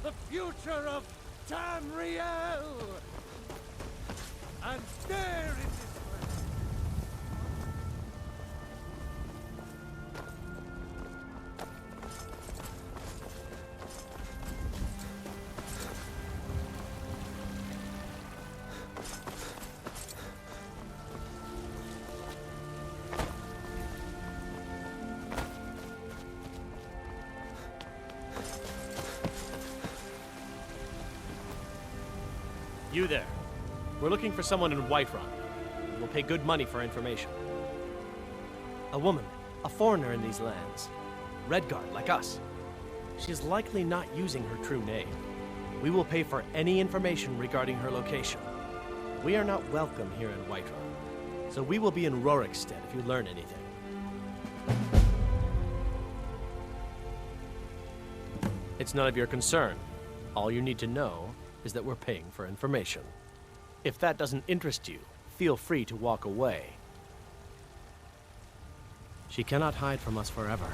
the future of Tamriel! And there in this place. You there. We're looking for someone in Whiterun. We'll pay good money for information. A woman, a foreigner in these lands. Redguard, like us. She is likely not using her true name. We will pay for any information regarding her location. We are not welcome here in Whiterun, so we will be in Rorikstead if you learn anything. It's none of your concern. All you need to know is that we're paying for information. If that doesn't interest you, feel free to walk away. She cannot hide from us forever.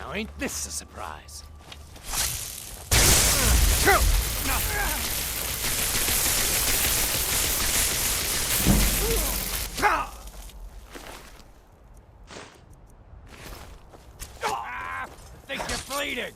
Now ain't this a surprise? I think you're bleeding!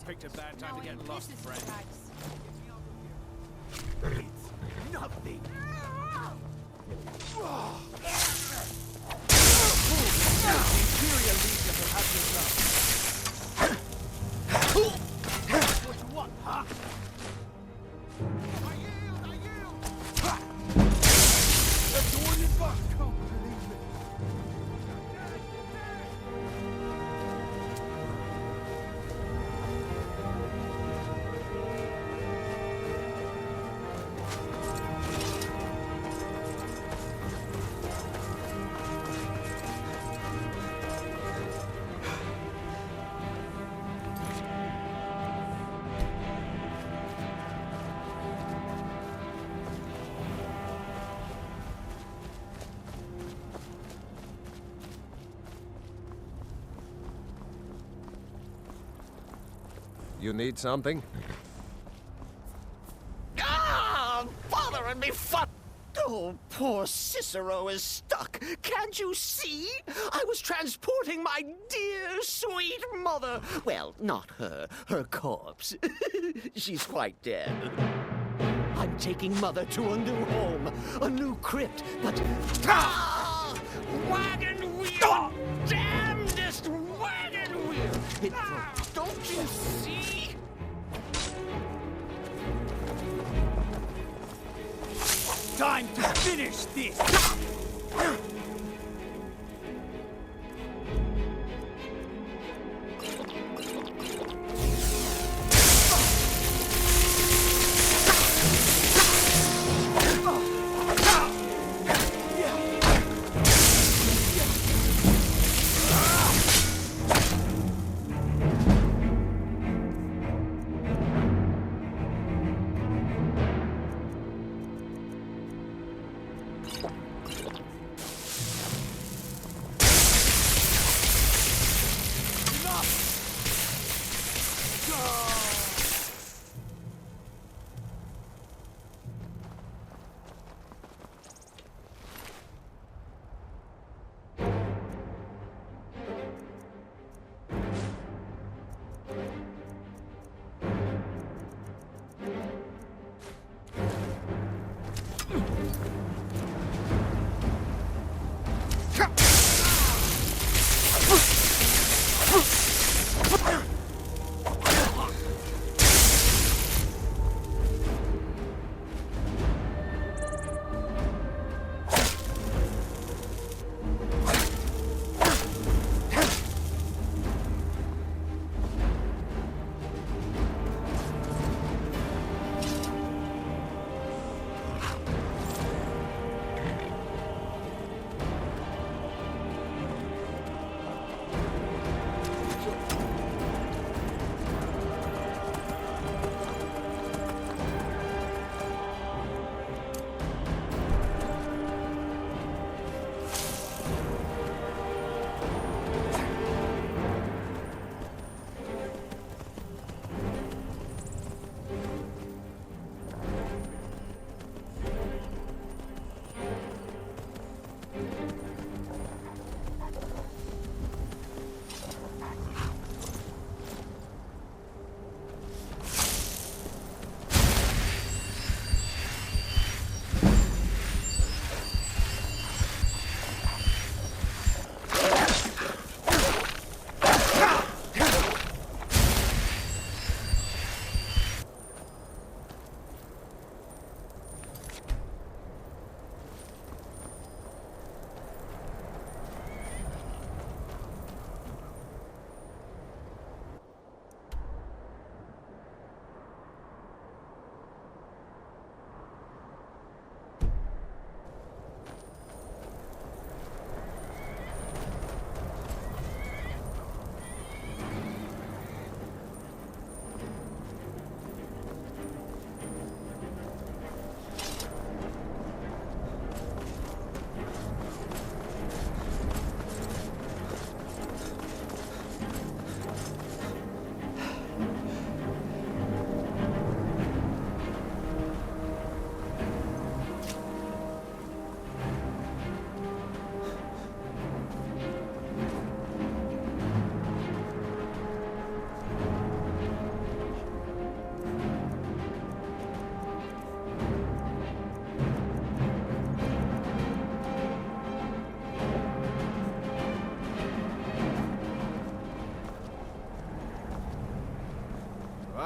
picked a bad time to Now get lost, this is friend. nice. It's nothing. Imperial Legion will have your love. What you want, huh? I yield! Ha! That's the one you got. Don't believe it. You need something? Ah! Bothering me Oh, poor Cicero is stuck. Can't you see? I was transporting my dear, sweet mother. Well, not her. Her corpse. She's quite dead. I'm taking Mother to a new home. A new crypt, but... Ah! Wagon wheel! Damnedest wagon wheel! It broke. Don't you see? Time to finish this!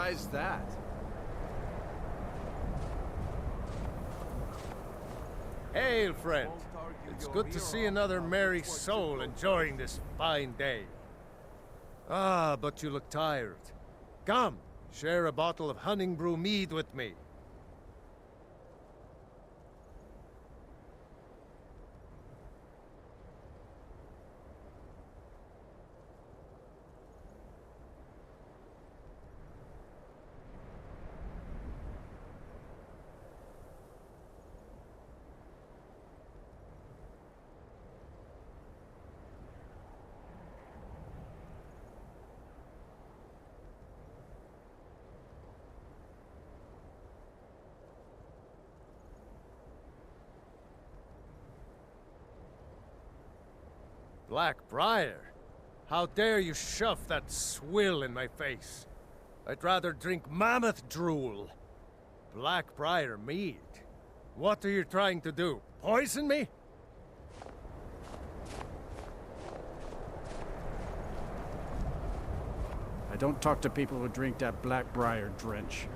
Why's that? Hail, friend. It's good to see another merry soul enjoying this fine day. Ah, but you look tired. Come, share a bottle of Hunting Brew mead with me. Blackbriar? How dare you shove that swill in my face? I'd rather drink mammoth drool. Blackbriar mead? What are you trying to do? Poison me? I don't talk to people who drink that Blackbriar drench.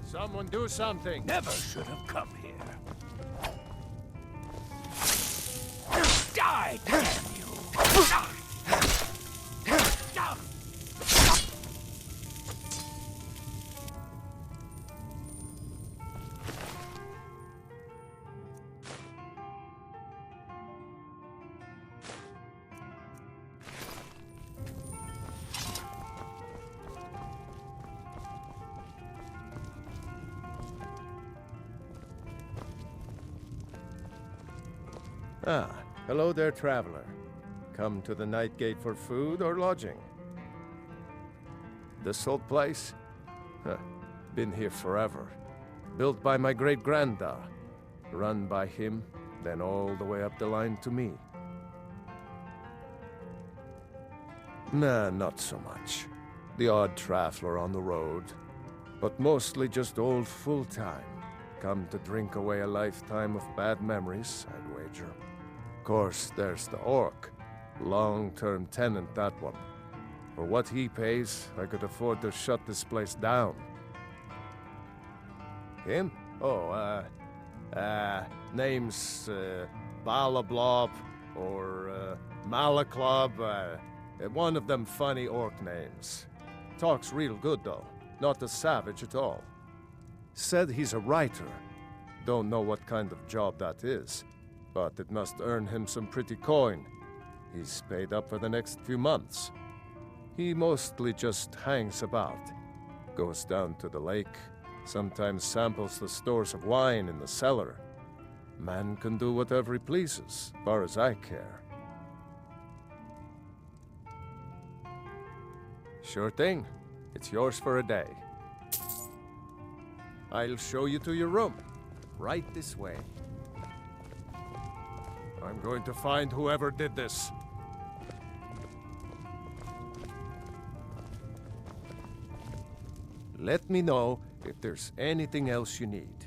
Someone do something! Never should have come here. Die, damn you! Ah, hello there, traveler. Come to the Night Gate for food or lodging? This old place? Huh, been here forever. Built by my great-granda. Run by him, then all the way up the line to me. Nah, not so much. The odd traveler on the road. But mostly just old full-time. Come to drink away a lifetime of bad memories, I'd wager. Of course, there's the orc. Long-term tenant, that one. For what he pays, I could afford to shut this place down. Him? Oh, name's, Balablob, or, Malaclob, one of them funny orc names. Talks real good, though. Not a savage at all. Said he's a writer. Don't know what kind of job that is, but it must earn him some pretty coin. He's paid up for the next few months. He mostly just hangs about. Goes down to the lake, sometimes samples the stores of wine in the cellar. Man can do whatever he pleases, far as I care. Sure thing. It's yours for a day. I'll show you to your room. Right this way. I'm going to find whoever did this. Let me know if there's anything else you need.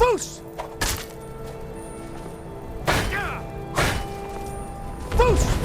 Foos! Foos!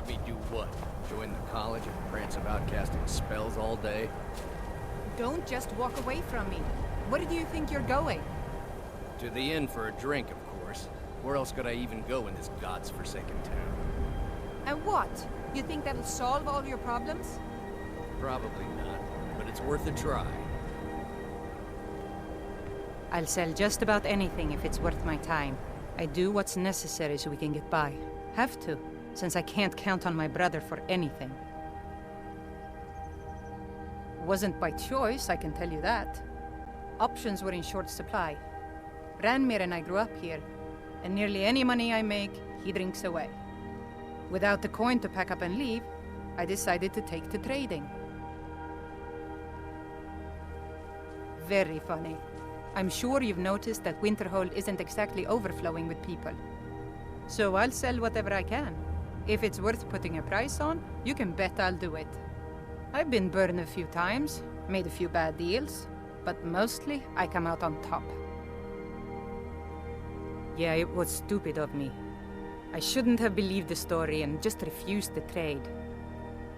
Have me do what? Join the college and prance about casting spells all day? Don't just walk away from me. Where do you think you're going? To the inn for a drink, of course. Where else could I even go in this god's-forsaken town? And what? You think that'll solve all your problems? Probably not, but it's worth a try. I'll sell just about anything if it's worth my time. I do what's necessary so we can get by. Have to, since I can't count on my brother for anything. Wasn't by choice, I can tell you that. Options were in short supply. Ranmir and I grew up here, and nearly any money I make, he drinks away. Without the coin to pack up and leave, I decided to take to trading. Very funny. I'm sure you've noticed that Winterhold isn't exactly overflowing with people. So I'll sell whatever I can. If it's worth putting a price on, you can bet I'll do it. I've been burned a few times, made a few bad deals, but mostly I come out on top. Yeah, it was stupid of me. I shouldn't have believed the story and just refused the trade.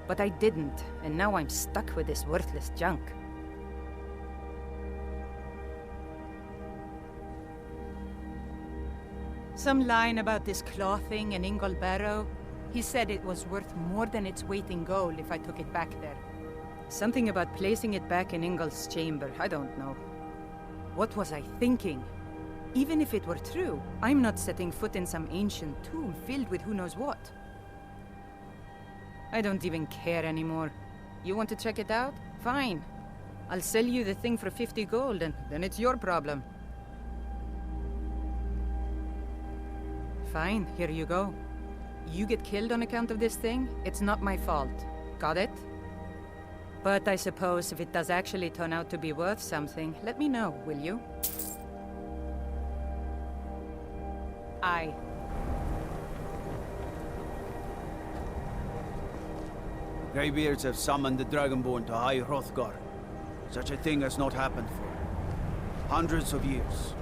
But I didn't, and now I'm stuck with this worthless junk. Some line about this clothing in Ingol Barrow. He said it was worth more than its weight in gold if I took it back there. Something about placing it back in Ingol's chamber, I don't know. What was I thinking? Even if it were true, I'm not setting foot in some ancient tomb filled with who knows what. I don't even care anymore. You want to check it out? Fine. I'll sell you the thing for 50 gold, and then it's your problem. Fine, here you go. You get killed on account of this thing, it's not my fault. Got it? But I suppose if it does actually turn out to be worth something, let me know, will you? Aye. Greybeards have summoned the Dragonborn to High Hrothgar. Such a thing has not happened for hundreds of years.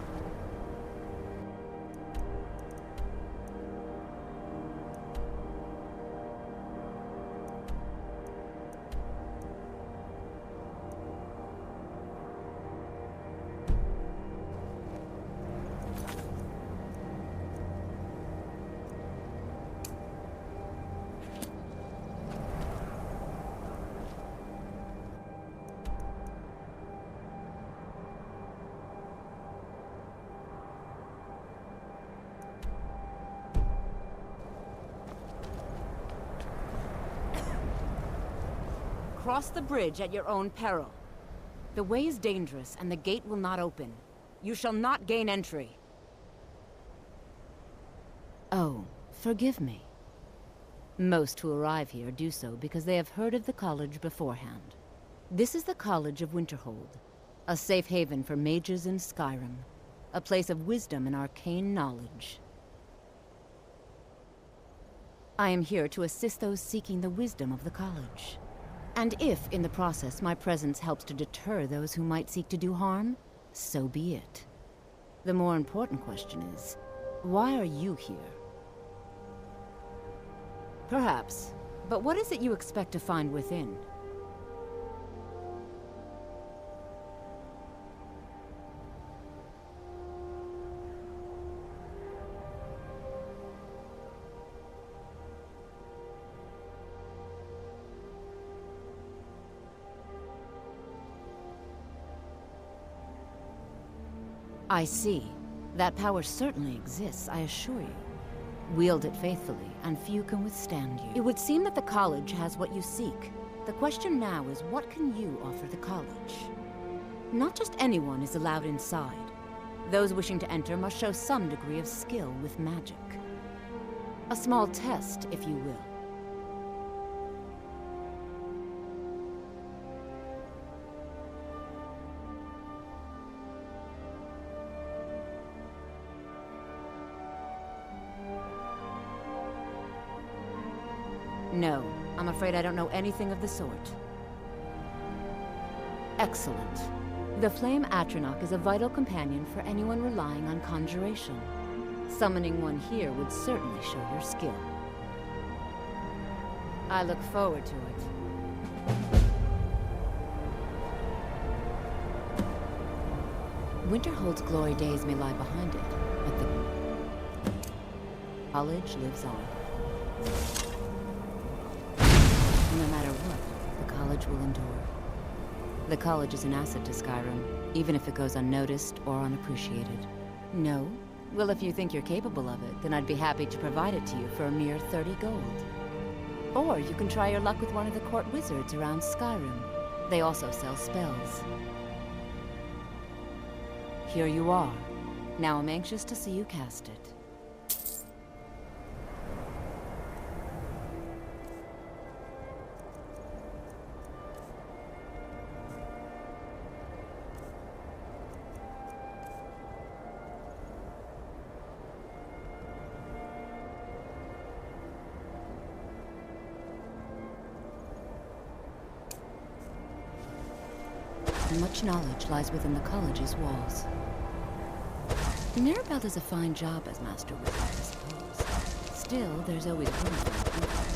Cross the bridge at your own peril. The way is dangerous, and the gate will not open. You shall not gain entry. Oh, forgive me. Most who arrive here do so because they have heard of the college beforehand. This is the College of Winterhold, a safe haven for mages in Skyrim, a place of wisdom and arcane knowledge. I am here to assist those seeking the wisdom of the college. And if, in the process, my presence helps to deter those who might seek to do harm, so be it. The more important question is, why are you here? Perhaps, but what is it you expect to find within? I see. That power certainly exists, I assure you. Wield it faithfully, and few can withstand you. It would seem that the college has what you seek. The question now is, what can you offer the college? Not just anyone is allowed inside. Those wishing to enter must show some degree of skill with magic. A small test, if you will. No, I'm afraid I don't know anything of the sort. Excellent. The Flame Atronach is a vital companion for anyone relying on conjuration. Summoning one here would certainly show your skill. I look forward to it. Winterhold's glory days may lie behind it, but the college lives on. No matter what, the college will endure. The college is an asset to Skyrim, even if it goes unnoticed or unappreciated. No? Well, if you think you're capable of it, then I'd be happy to provide it to you for a mere 30 gold. Or you can try your luck with one of the court wizards around Skyrim. They also sell spells. Here you are. Now I'm anxious to see you cast it. Much knowledge lies within the college's walls. Mirabelle does a fine job as Master Wizard, I suppose. Still, there's always room for improvement.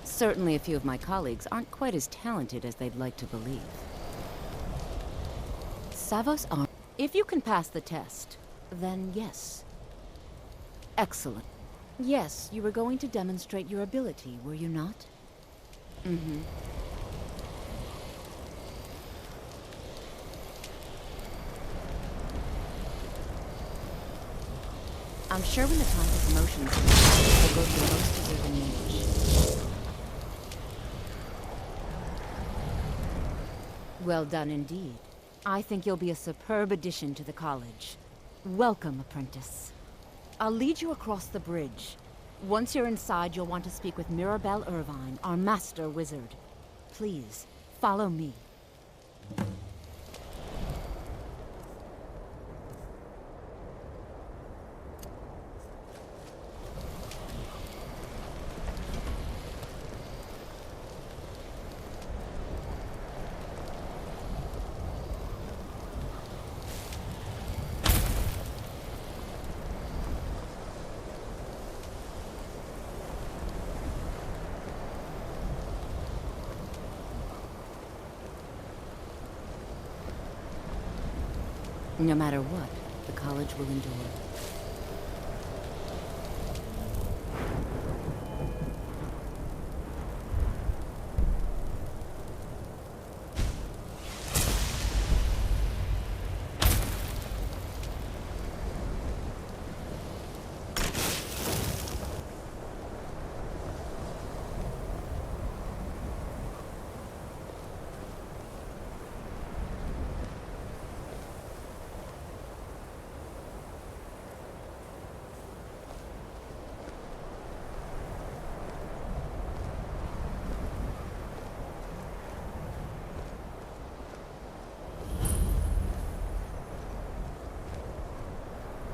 Certainly a few of my colleagues aren't quite as talented as they'd like to believe. Savos are... If you can pass the test, then yes. Excellent. Yes, you were going to demonstrate your ability, were you not? Mm-hmm. I'm sure when the time for promotion comes, we'll go to the most deserving age. Well done indeed. I think you'll be a superb addition to the college. Welcome, apprentice. I'll lead you across the bridge. Once you're inside, you'll want to speak with Mirabelle Irvine, our master wizard. Please, follow me. No matter what, the college will endure.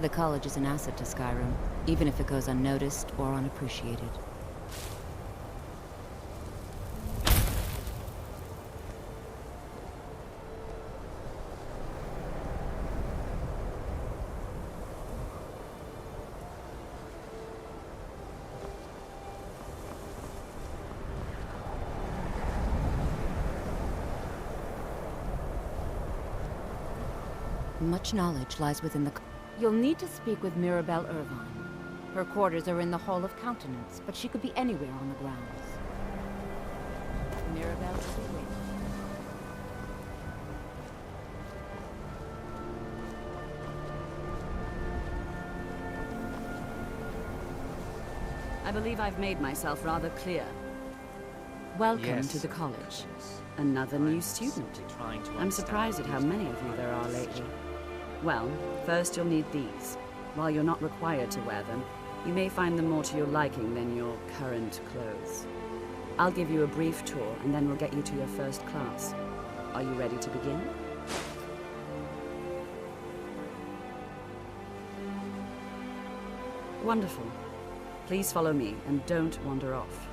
The college is an asset to Skyrim, even if it goes unnoticed or unappreciated. much knowledge lies within the... You'll need to speak with Mirabelle Irvine. Her quarters are in the Hall of Countenance, but she could be anywhere on the grounds. Mirabelle will be waiting. I believe I've made myself rather clear. Welcome Yes, to the sir. college. Another new student. I'm surprised at how many of you there are lately. Well, first you'll need these. While you're not required to wear them, you may find them more to your liking than your current clothes. I'll give you a brief tour, and then we'll get you to your first class. Are you ready to begin? Wonderful. Please follow me, and don't wander off.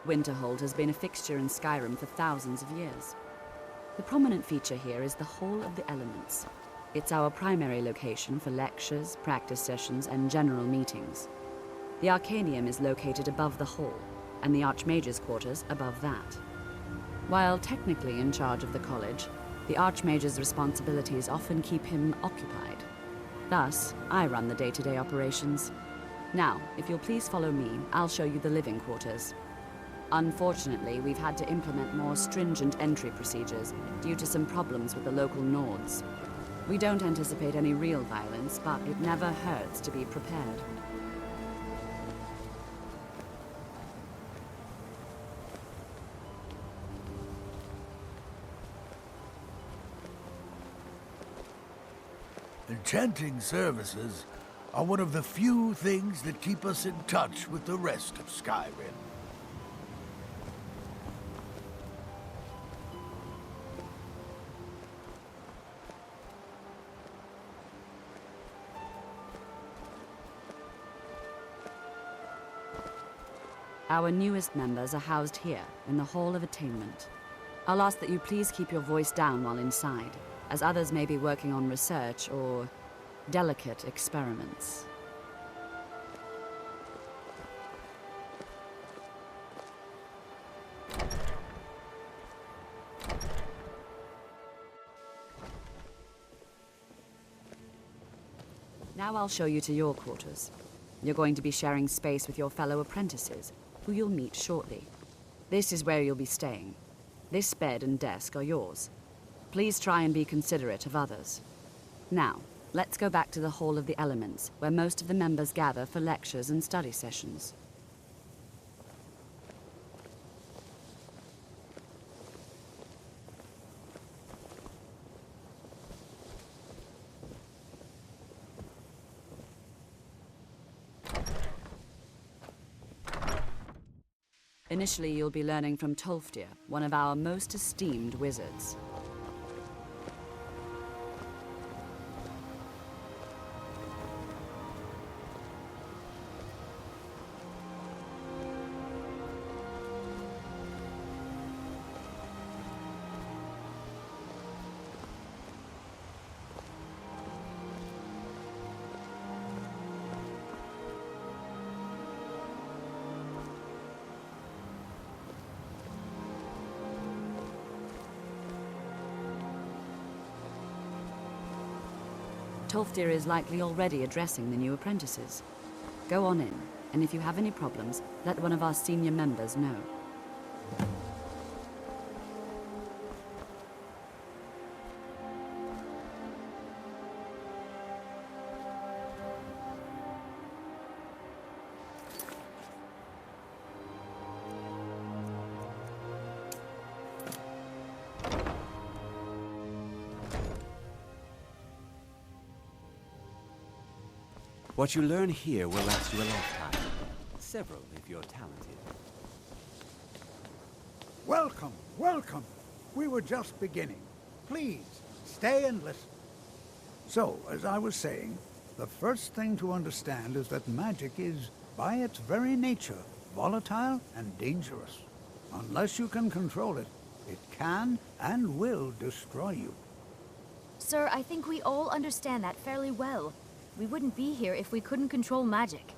Winterhold has been a fixture in Skyrim for thousands of years. The prominent feature here is the Hall of the Elements. It's our primary location for lectures, practice sessions, and general meetings. The Arcanium is located above the hall, and the Archmage's quarters above that. While technically in charge of the college, the Archmage's responsibilities often keep him occupied. Thus, I run the day-to-day operations. Now, if you'll please follow me, I'll show you the living quarters. Unfortunately, we've had to implement more stringent entry procedures due to some problems with the local Nords. We don't anticipate any real violence, but it never hurts to be prepared. Enchanting services are one of the few things that keep us in touch with the rest of Skyrim. Our newest members are housed here, in the Hall of Attainment. I'll ask that you please keep your voice down while inside, as others may be working on research or delicate experiments. Now I'll show you to your quarters. You're going to be sharing space with your fellow apprentices, who you'll meet shortly. This is where you'll be staying. This bed and desk are yours. Please try and be considerate of others. Now, let's go back to the Hall of the Elements, where most of the members gather for lectures and study sessions. Initially, you'll be learning from Tolfdir, one of our most esteemed wizards. Tolfdir is likely already addressing the new apprentices. Go on in, and if you have any problems, let one of our senior members know. What you learn here will last you a lifetime. Several, if you're talented. Welcome, welcome. We were just beginning. Please, stay and listen. So, as I was saying, The first thing to understand is that magic is, by its very nature, volatile and dangerous. Unless you can control it, it can and will destroy you. Sir, I think we all understand that fairly well. We wouldn't be here if we couldn't control magic.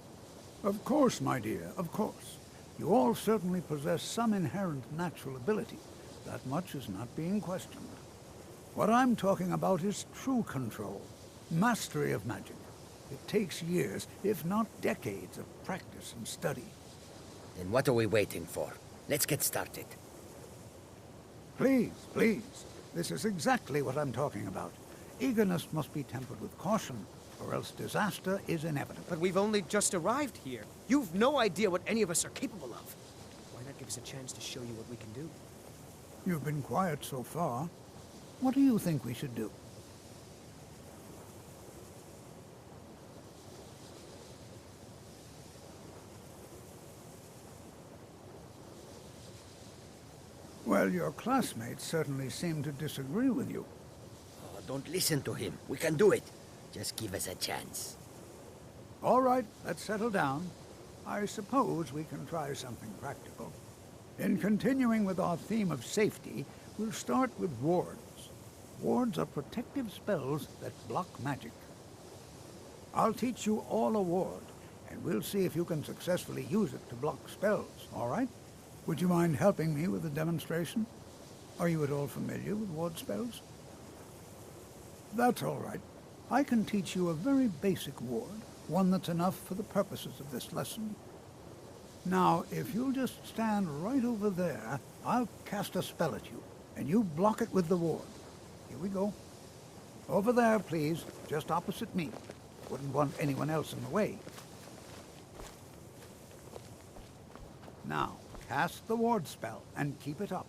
Of course, my dear, of course. You all certainly possess some inherent natural ability. That much is not being questioned. What I'm talking about is true control, mastery of magic. It takes years, if not decades, of practice and study. Then what are we waiting for? Let's get started. Please, please. This is exactly what I'm talking about. Eagerness must be tempered with caution, or else disaster is inevitable. But we've only just arrived here. You've no idea what any of us are capable of. Why not give us a chance to show you what we can do? You've been quiet so far. What do you think we should do? Well, your classmates certainly seem to disagree with you. Oh, don't listen to him. We can do it. Just give us a chance. All right, let's settle down. I suppose we can try something practical. In continuing with our theme of safety, we'll start with wards. Wards are protective spells that block magic. I'll teach you all a ward, and we'll see if you can successfully use it to block spells, all right? Would you mind helping me with the demonstration? Are you at all familiar with ward spells? That's all right. I can teach you a very basic ward, one that's enough for the purposes of this lesson. Now, if you'll just stand right over there, I'll cast a spell at you, and you block it with the ward. Here we go. Over there, please, just opposite me. Wouldn't want anyone else in the way. Now, cast the ward spell and keep it up.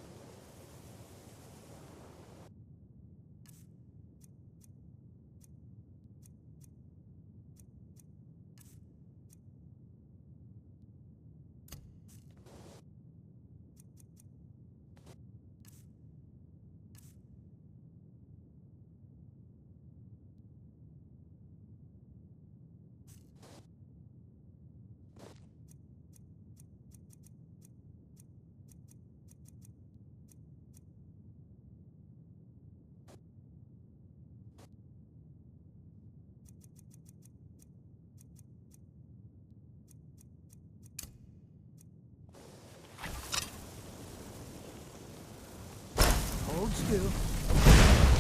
Hold still.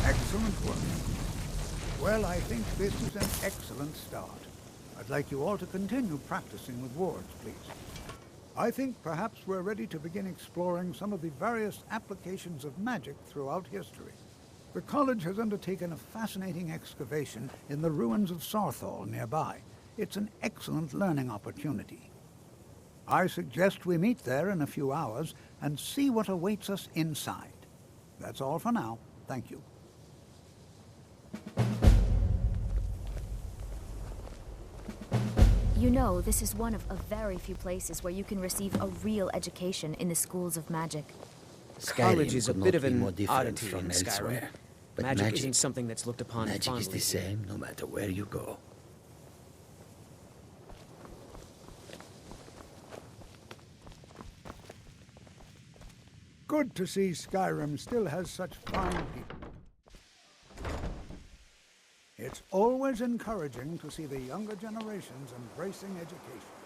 Excellent work. Well, I think this is an excellent start. I'd like you all to continue practicing with wards, please. I think perhaps we're ready to begin exploring some of the various applications of magic throughout history. The college has undertaken a fascinating excavation in the ruins of Sarthal nearby. It's an excellent learning opportunity. I suggest we meet there in a few hours and see what awaits us inside. That's all for now. Thank you. You know, this is one of a very few places where you can receive a real education in the schools of magic. College is a bit of an oddity from in Skyrim. elsewhere. But Magic isn't something that's looked upon magic is fondly. the same no matter where you go. Good to see Skyrim still has such fine people. It's always encouraging to see the younger generations embracing education.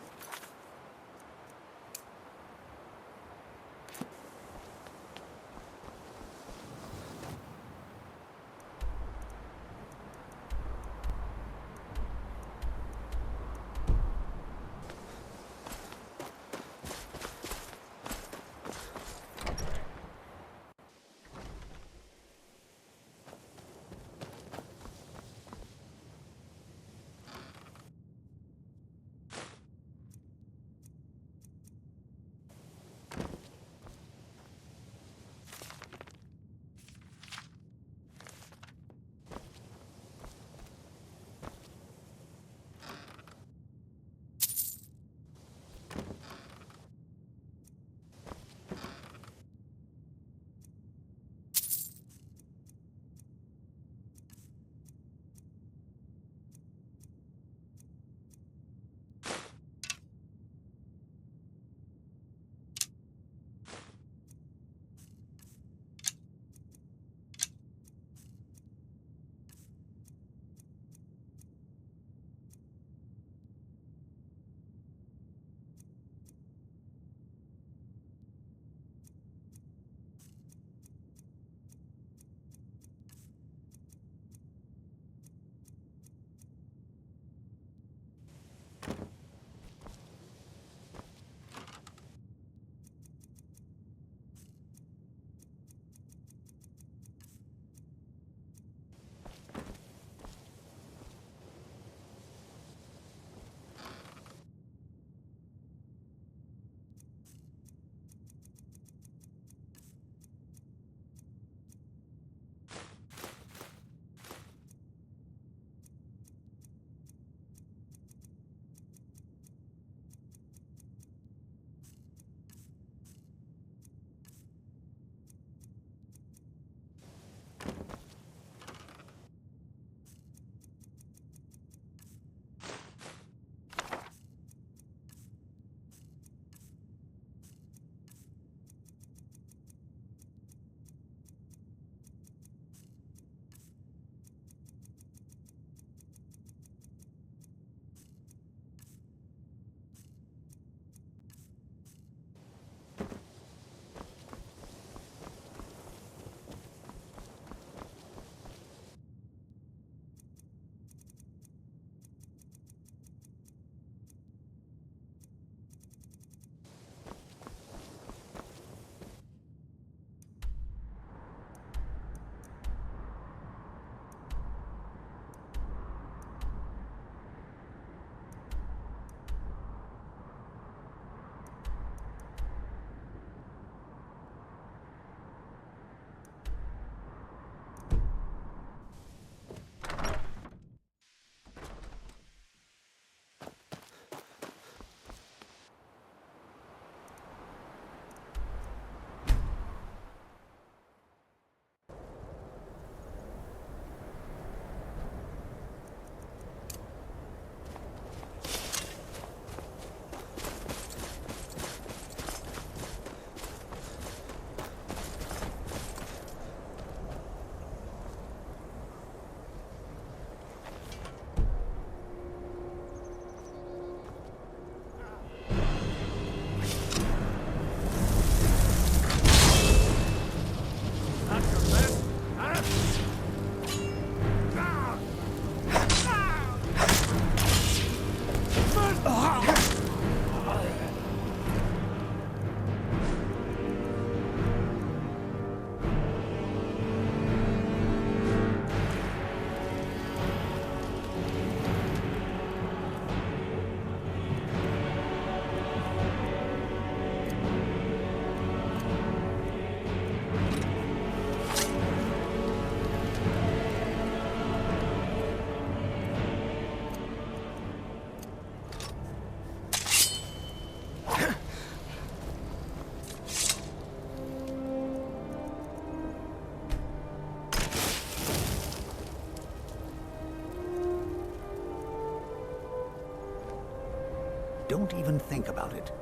don't even think about it.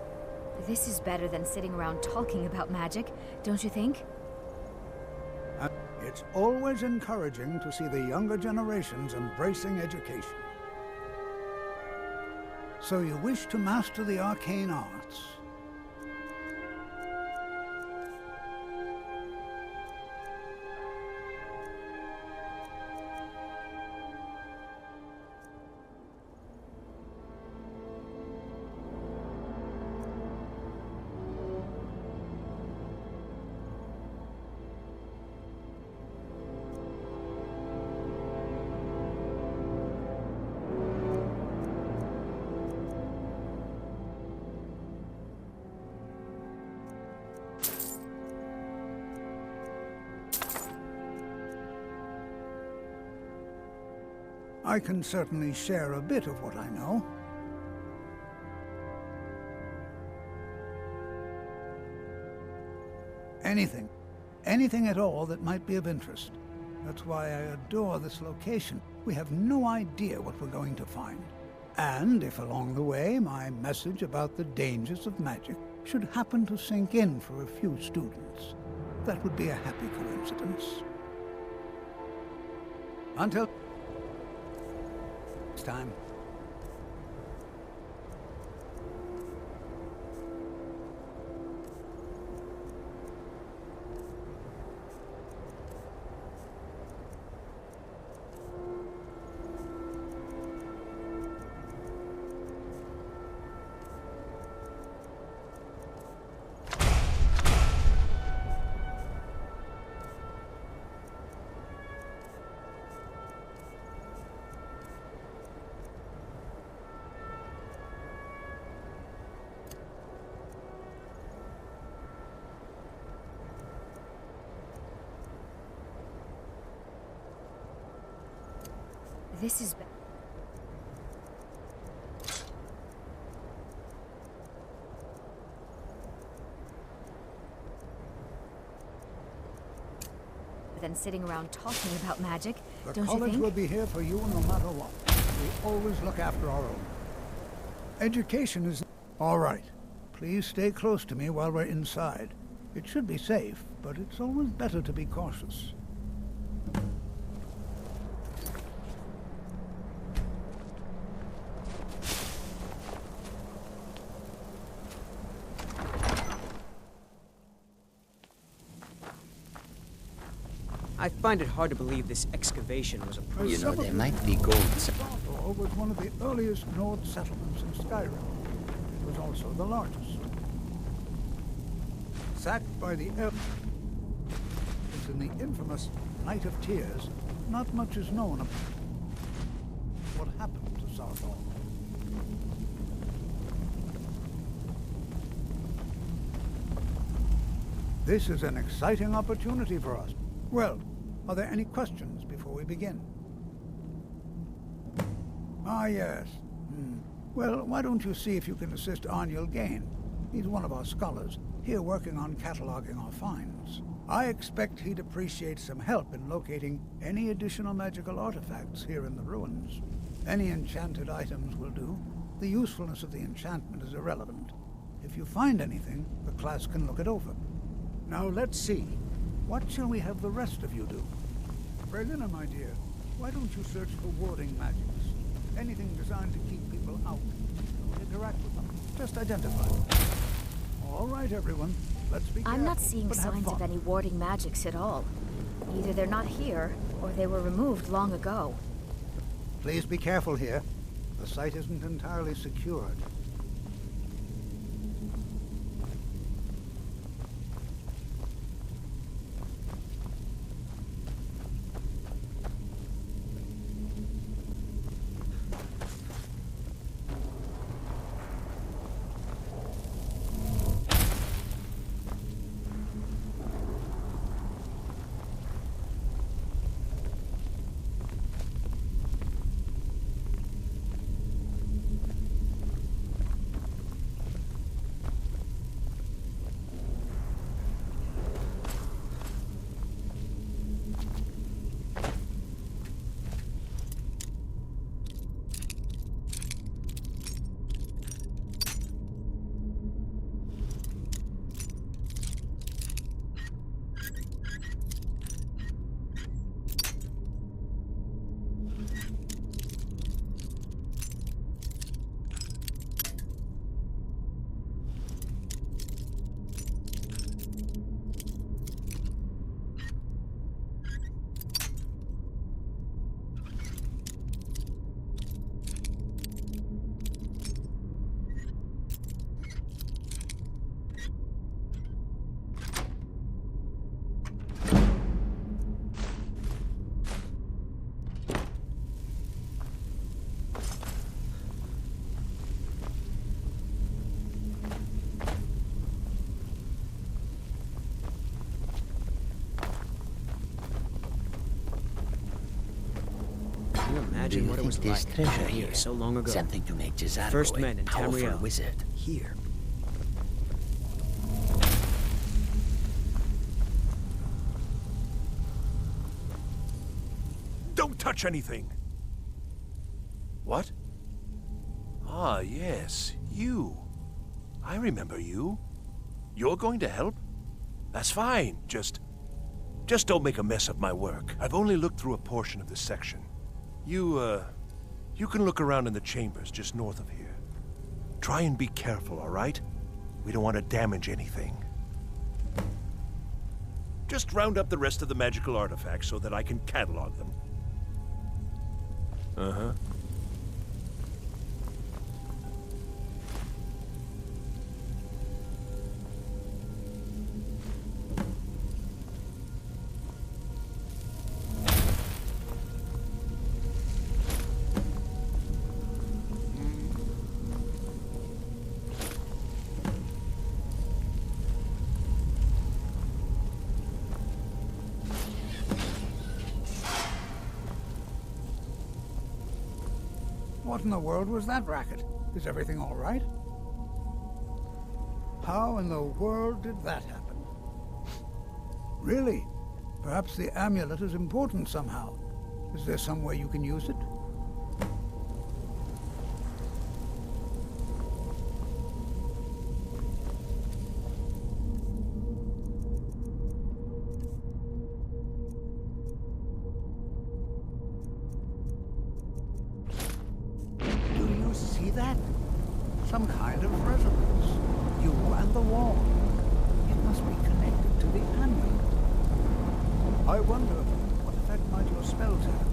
This is better than sitting around talking about magic, don't you think? It's always encouraging to see the younger generations embracing education. So you wish to master the arcane arts? I can certainly share a bit of what I know. Anything. Anything at all that might be of interest. That's why I adore this location. We have no idea what we're going to find. And if along the way my message about the dangers of magic should happen to sink in for a few students, that would be a happy coincidence. Until next time. This is than sitting around talking about magic, The don't you college think? will be here for you no matter what. We always look after our own. Education is... All right. Please stay close to me while we're inside. It should be safe, but it's always better to be cautious. I find it hard to believe this excavation was a process. You know, there might be gold. It was one of the earliest Nord settlements in Skyrim. It was also the largest. Sacked by the elves in the infamous Night of Tears, not much is known about what happened to Sarthal. This is an exciting opportunity for us. Well, are there any questions before we begin? Ah, yes. Well, why don't you see if you can assist Arniel Gain? He's one of our scholars, here working on cataloging our finds. I expect he'd appreciate some help in locating any additional magical artifacts here in the ruins. Any enchanted items will do. The usefulness of the enchantment is irrelevant. If you find anything, the class can look it over. Now let's see. What shall we have the rest of you do? Frelina, my dear, why don't you search for warding magics? Anything designed to keep people out. Don't interact with them. Just identify them. All right, everyone. Let's be careful, I'm not seeing but have signs of fun. any warding magics at all. Either they're not here, or they were removed long ago. Please be careful here. The site isn't entirely secured. imagine what it was like treasure here so long ago. Something to make Cesaro First a men in powerful Tamriel. wizard. Here. Don't touch anything! What? Ah, yes, you. I remember you. You're going to help? That's fine, just don't make a mess of my work. I've only looked through a portion of this section. You can look around in the chambers just north of here. Try and be careful, all right? We don't want to damage anything. Just round up the rest of the magical artifacts so that I can catalog them. Uh-huh. What in the world was that racket? Is everything all right? How in the world did that happen? Really? Perhaps the amulet is important somehow. Is there some way you can use it? Some kind of resonance. You and the wall. It must be connected to the amulet. I wonder what effect might your spells have.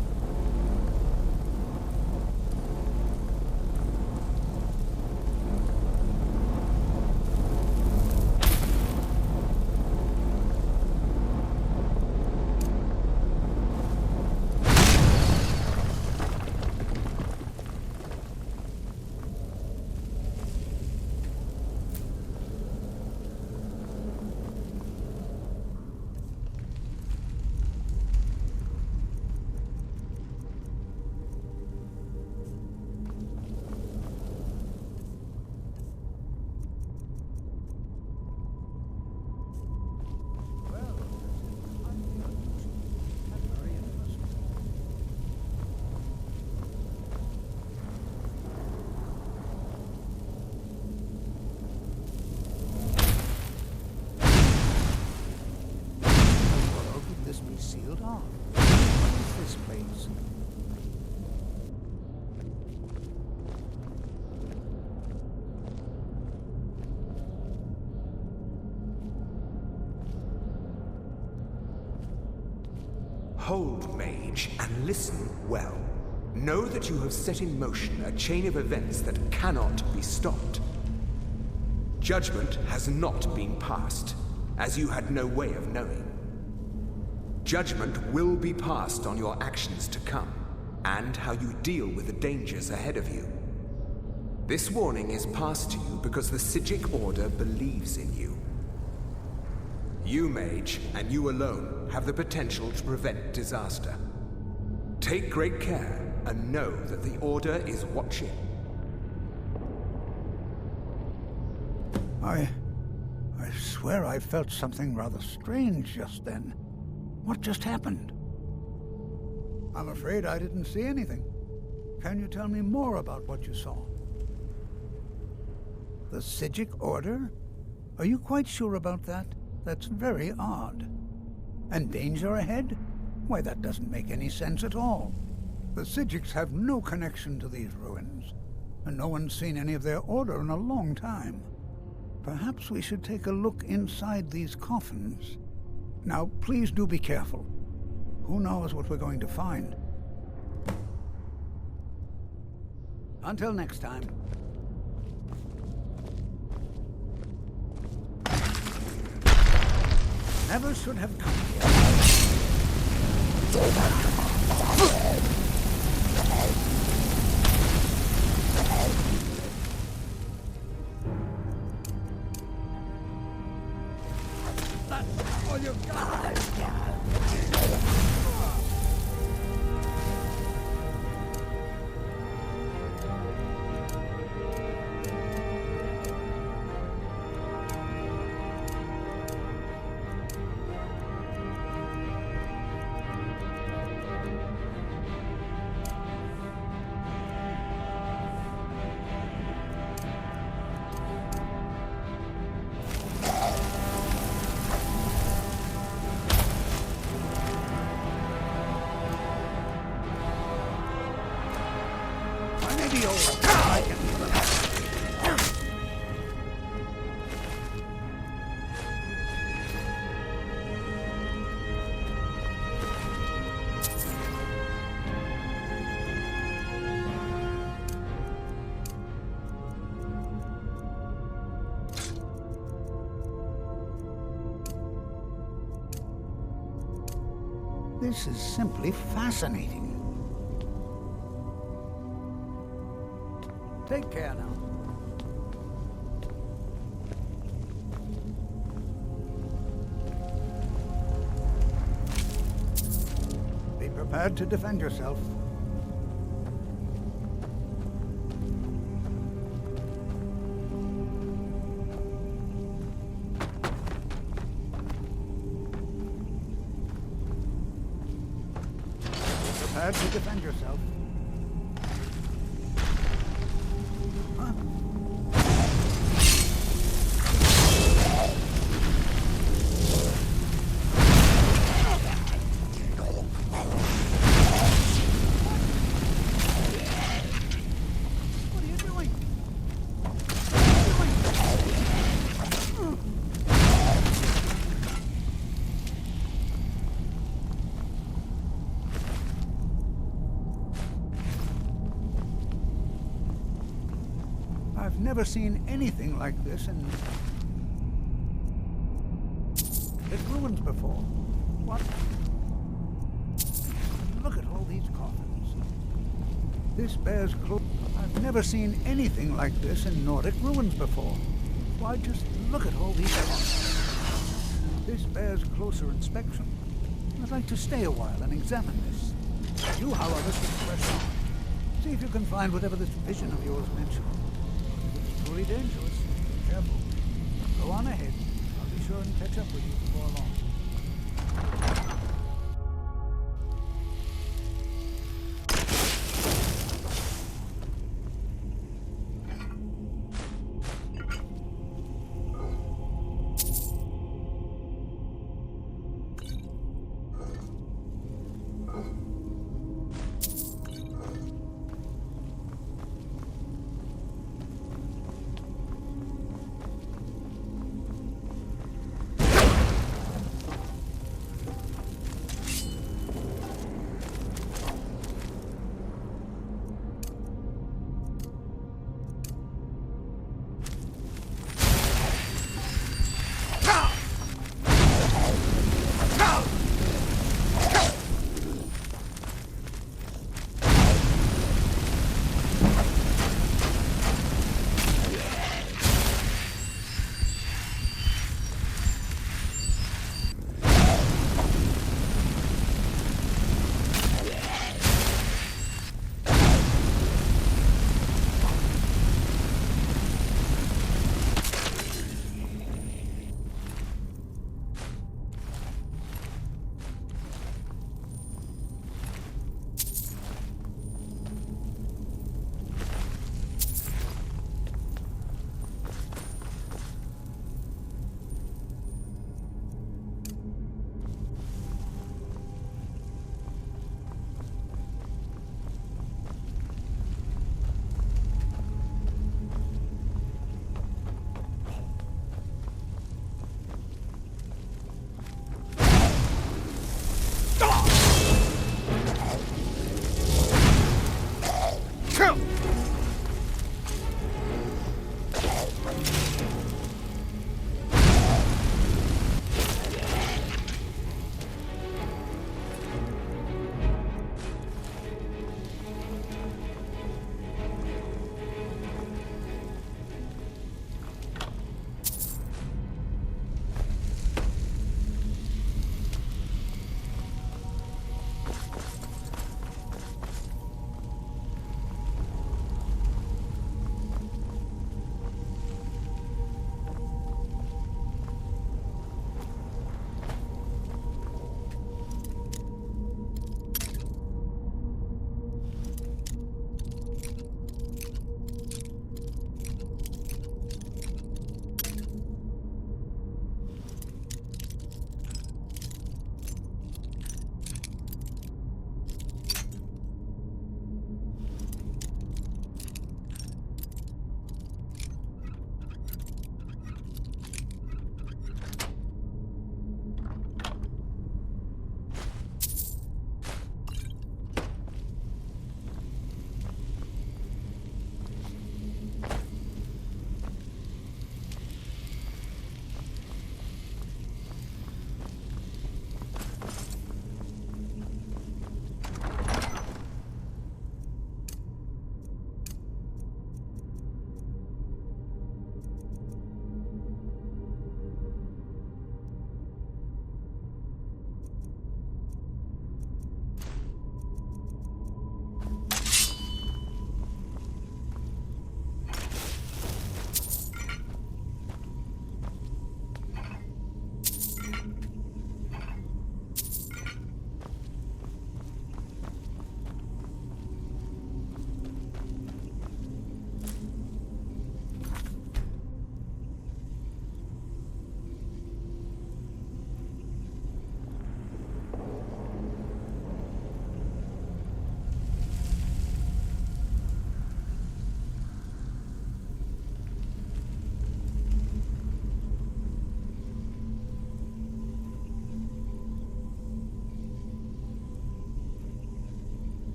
Sealed off. What is this place? Hold, mage, and listen well. Know that you have set in motion a chain of events that cannot be stopped. Judgment has not been passed, as you had no way of knowing. Judgment will be passed on your actions to come, and how you deal with the dangers ahead of you. This warning is passed to you because the Psijic Order believes in you. You, mage, and you alone, have the potential to prevent disaster. Take great care, and know that the Order is watching. I swear I felt something rather strange just then. What just happened? I'm afraid I didn't see anything. Can you tell me more about what you saw? The Psijic Order? Are you quite sure about that? That's very odd. And danger ahead? Why, that doesn't make any sense at all. The Psijics have no connection to these ruins, and no one's seen any of their order in a long time. Perhaps we should take a look inside these coffins. Now, please do be careful. Who knows what we're going to find? Until next time. Never should have come here. That's all you've got. the old I can... This is simply fascinating. Take care now. Be prepared to defend yourself. Prepared to defend yourself. I've never seen anything like this in ruins before. What? Look at all these coffins. This bears close. I've never seen anything like this in Nordic ruins before. Why, just look at all these coffins. This bears closer inspection. I'd like to stay a while and examine this. You, however, should press on. See if you can find whatever this vision of yours mentioned. Truly dangerous. Be careful. Go on ahead. I'll be sure and catch up with you before long.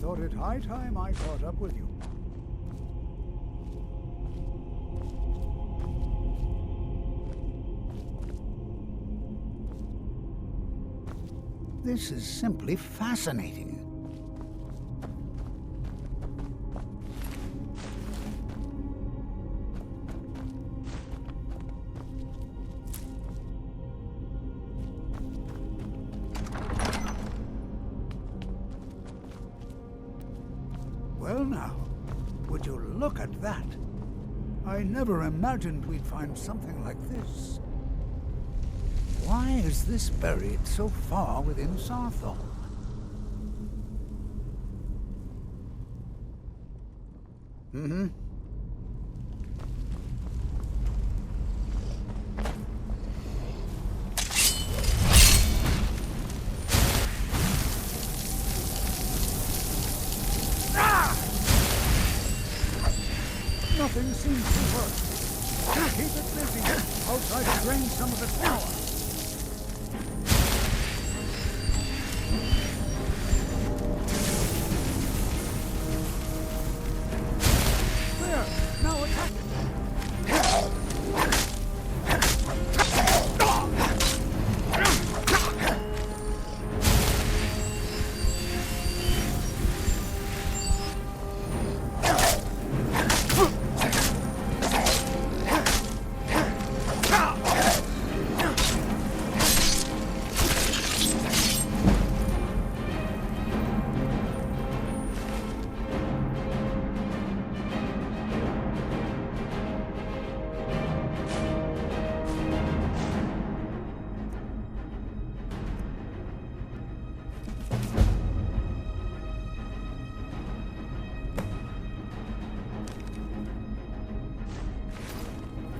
thought it high time I caught up with you. This is simply fascinating. Well now, would you look at that? I never imagined we'd find something like this. Why is this buried so far within Sarthal? Mm-hmm. Nothing seems to work. Keep it busy. I'll try to drain some of its power. There! Now attack it!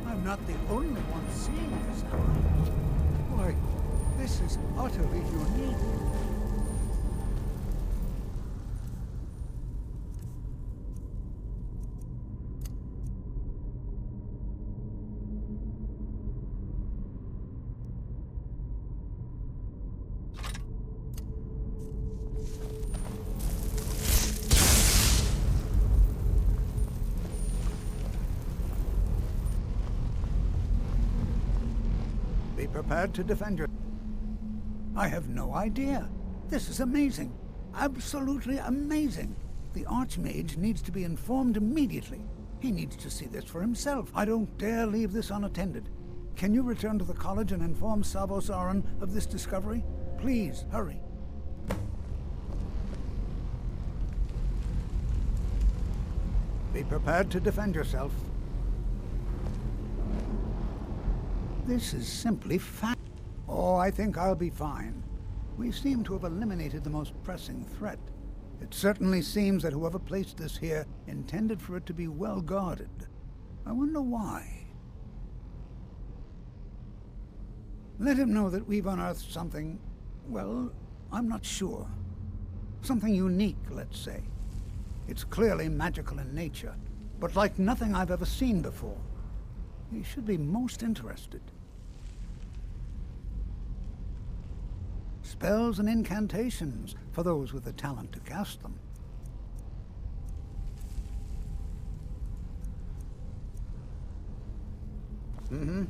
I'm not the only one seeing this. Why, this is utterly unique. Be prepared to defend your... I have no idea. This is amazing. Absolutely amazing. The Archmage needs to be informed immediately. He needs to see this for himself. I don't dare leave this unattended. Can you return to the college and inform Savos Aran of this discovery? Please, hurry. Be prepared to defend yourself. This is simply Oh, I think I'll be fine. We seem to have eliminated the most pressing threat. It certainly seems that whoever placed this here intended for it to be well guarded. I wonder why. Let him know that we've unearthed something, well, I'm not sure. Something unique, let's say. It's clearly magical in nature, but like nothing I've ever seen before. He should be most interested. Spells and incantations for those with the talent to cast them. Mm-hmm.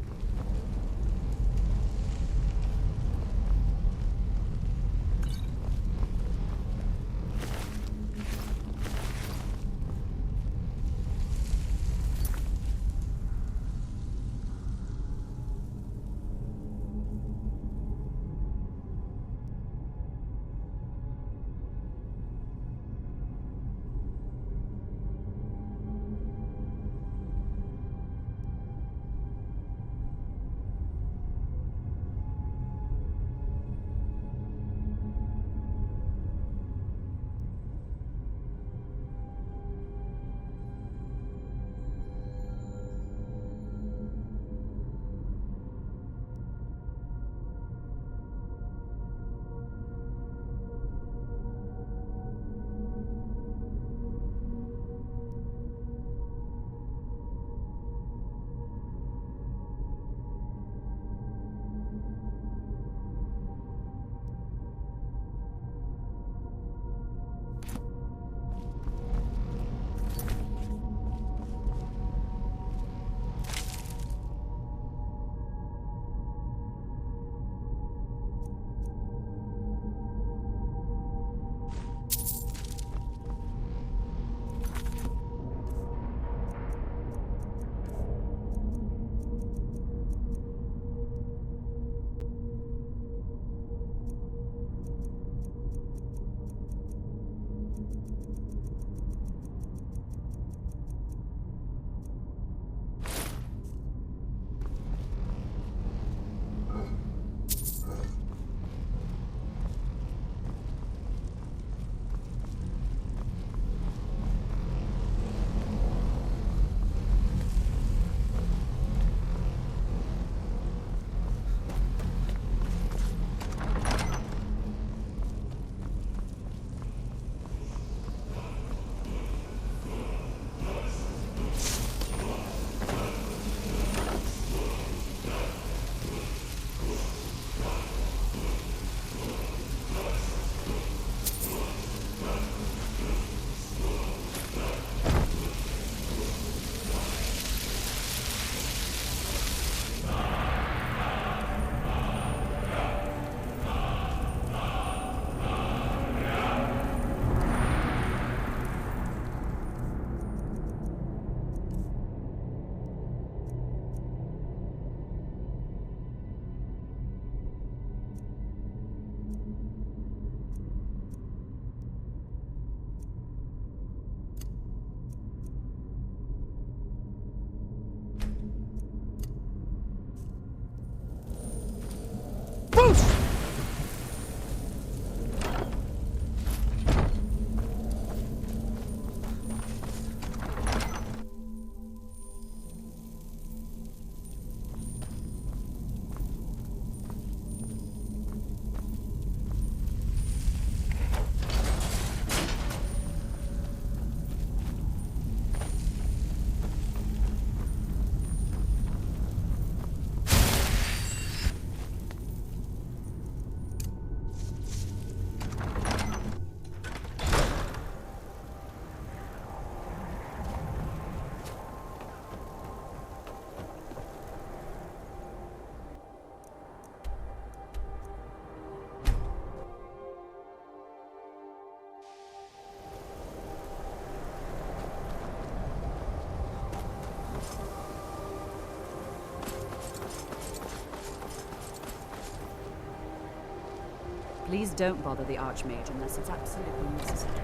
Please don't bother the Archmage unless it's absolutely necessary.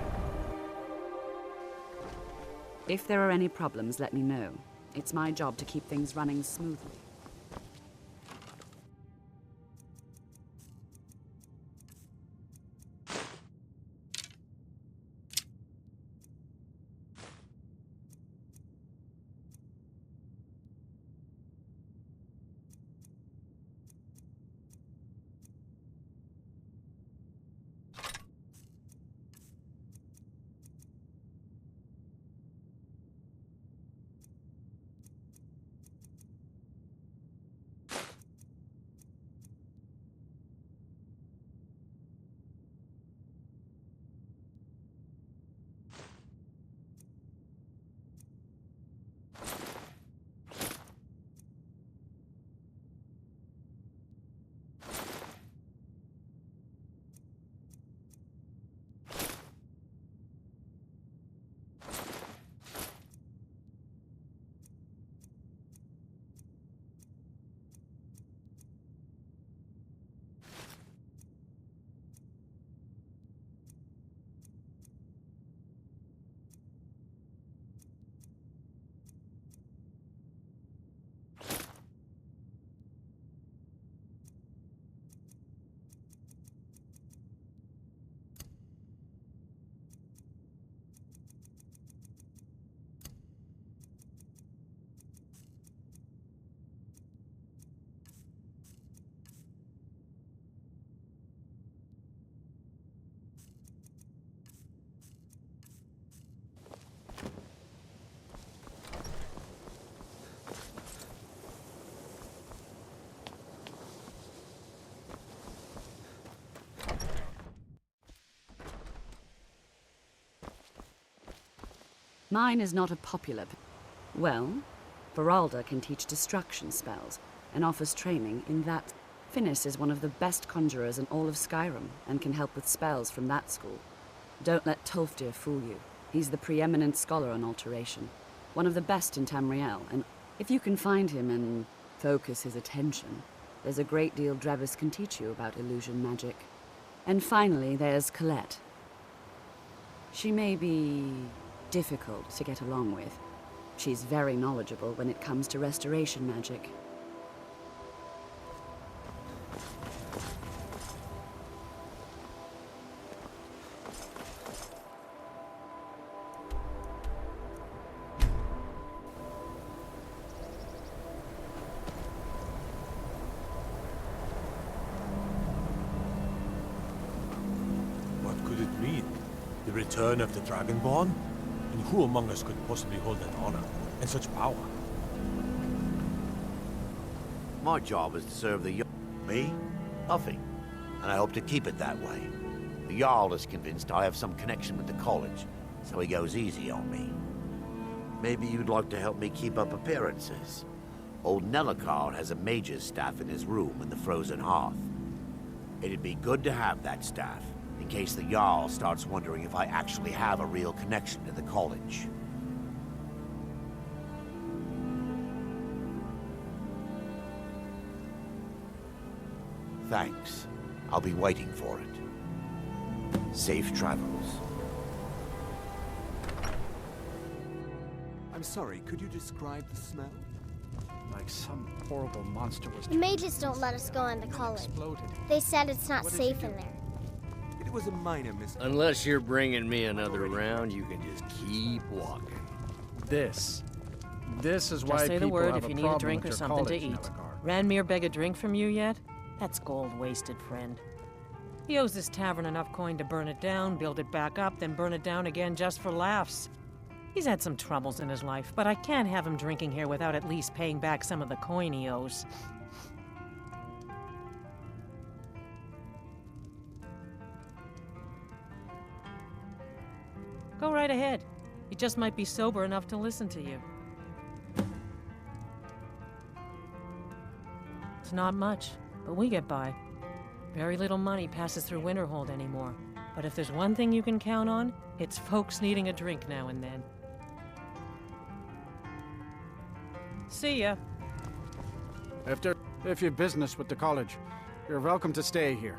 If there are any problems, let me know. It's my job to keep things running smoothly. Mine is not a popular... Well, Feralda can teach destruction spells and offers training in that. Finis is one of the best conjurers in all of Skyrim and can help with spells from that school. Don't let Tolfdir fool you. He's the preeminent scholar on alteration, one of the best in Tamriel, and if you can find him and focus his attention, there's a great deal Drevis can teach you about illusion magic. And finally, there's Colette. She may be difficult to get along with. She's very knowledgeable when it comes to restoration magic. What could it mean? The return of the Dragonborn? And who among us could possibly hold that honor and such power? My job is to serve the Jarl. Me? Nothing. And I hope to keep it that way. The Jarl is convinced I have some connection with the college, so he goes easy on me. Maybe you'd like to help me keep up appearances. Old Nellikard has a mage's staff in his room in the frozen hearth. It'd be good to have that staff, in case the Jarl starts wondering if I actually have a real connection to the college. Thanks. I'll be waiting for it. Safe travels. I'm sorry, could you describe the smell? Like some horrible monster was... The mages don't let us go into college. They said it's not safe in there. It was a minor mistake. Unless you're bringing me another round, you can just keep walking. This is why Just say the people word have if you a need a problem drink with or your something to college, eat. Nellikard. Ranmir beg a drink from you yet? That's gold wasted, friend. He owes this tavern enough coin to burn it down, build it back up, then burn it down again just for laughs. He's had some troubles in his life, but I can't have him drinking here without at least paying back some of the coin he owes. Go right ahead. He just might be sober enough to listen to you. It's not much, but we get by. Very little money passes through Winterhold anymore. But if there's one thing you can count on, it's folks needing a drink now and then. See ya. If you've business with the college, you're welcome to stay here.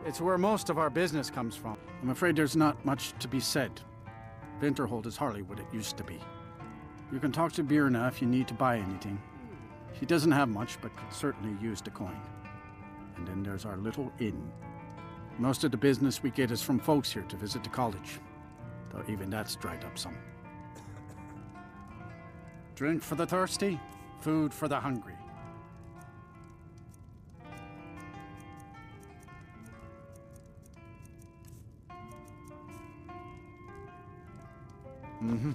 It's where most of our business comes from. I'm afraid there's not much to be said. Winterhold is hardly what it used to be. You can talk to Birna if you need to buy anything. She doesn't have much, but could certainly use the coin. And then there's our little inn. Most of the business we get is from folks here to visit the college, though even that's dried up some. Drink for the thirsty, food for the hungry. Mm-hmm.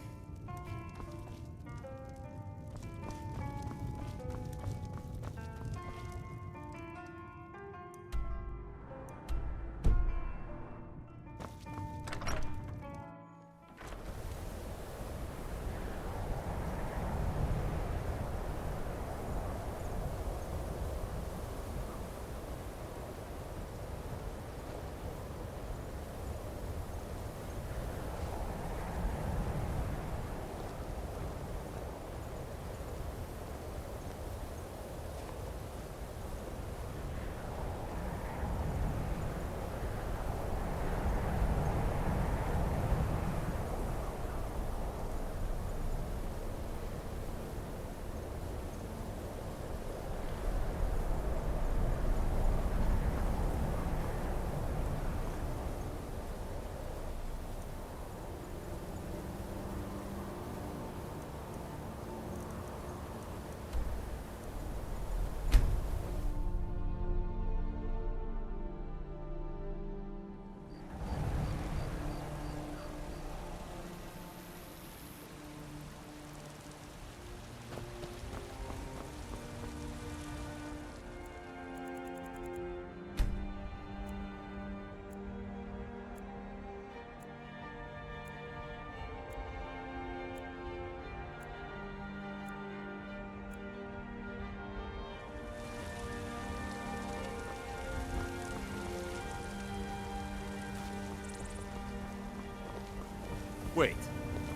Wait,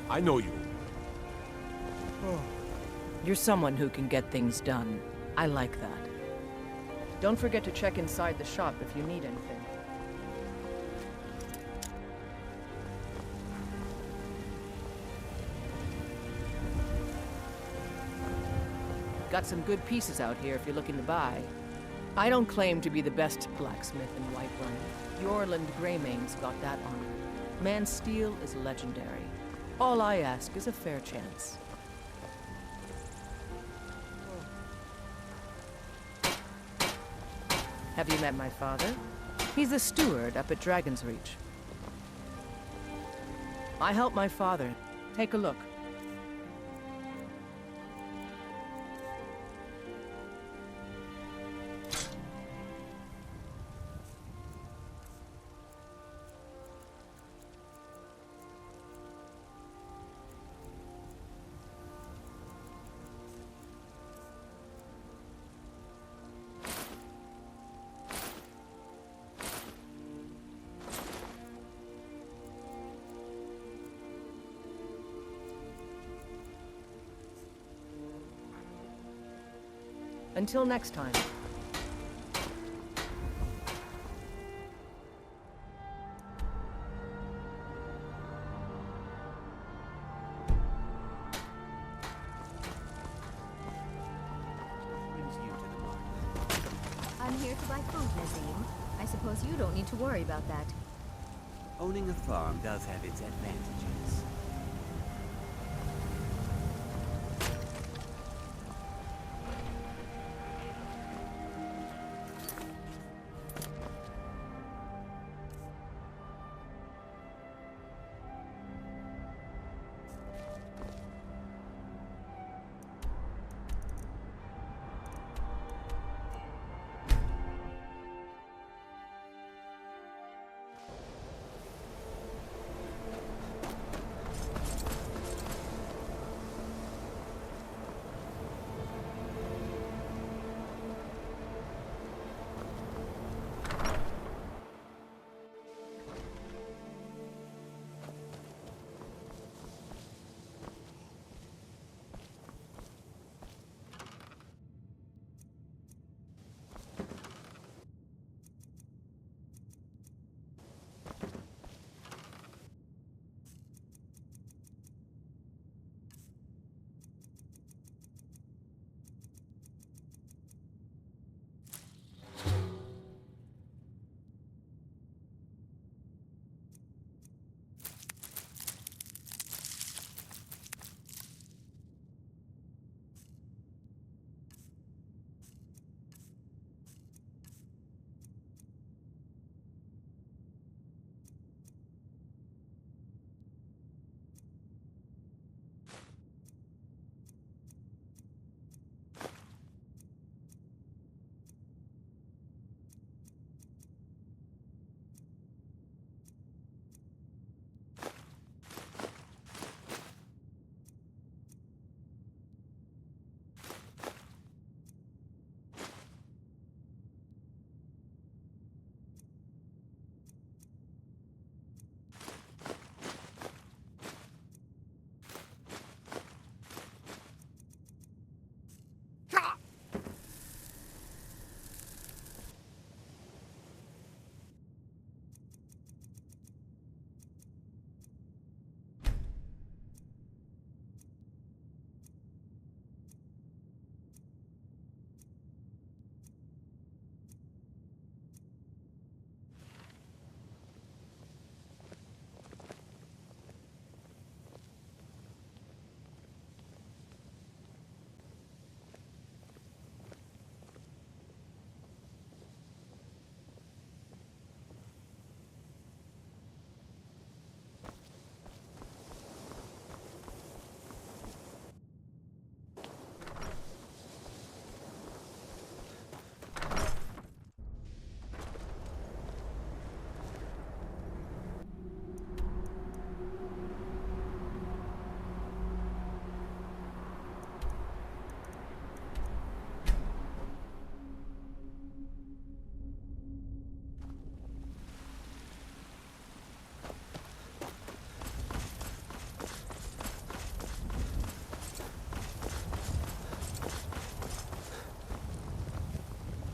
I know you. You're someone who can get things done. I like that. Don't forget to check inside the shop if you need anything. Got some good pieces out here if you're looking to buy. I don't claim to be the best blacksmith in Whiterun. Yorland Greymane's got that honor. Man's steel is legendary. All I ask is a fair chance. Have you met my father? He's the steward up at Dragon's Reach. I help my father. Take a look. Until next time. I'm here to buy food, Nazim. I suppose you don't need to worry about that. Owning a farm does have its advantages.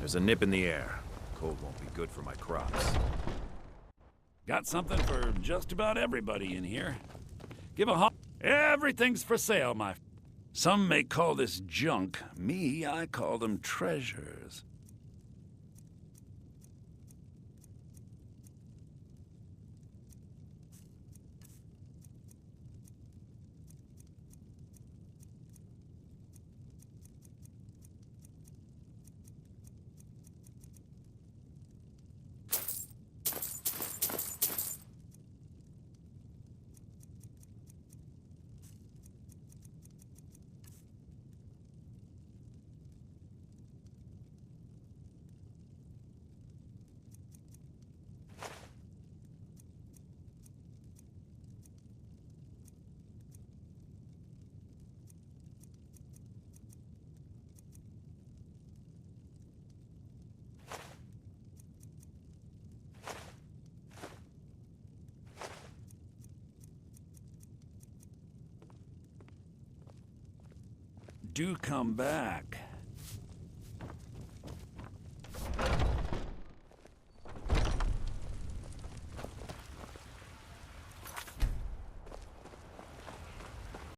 There's a nip in the air. Cold won't be good for my crops. Got something for just about everybody in here. Give a hop. Everything's for sale, my f. Some may call this junk. Me, I call them treasures. Do come back.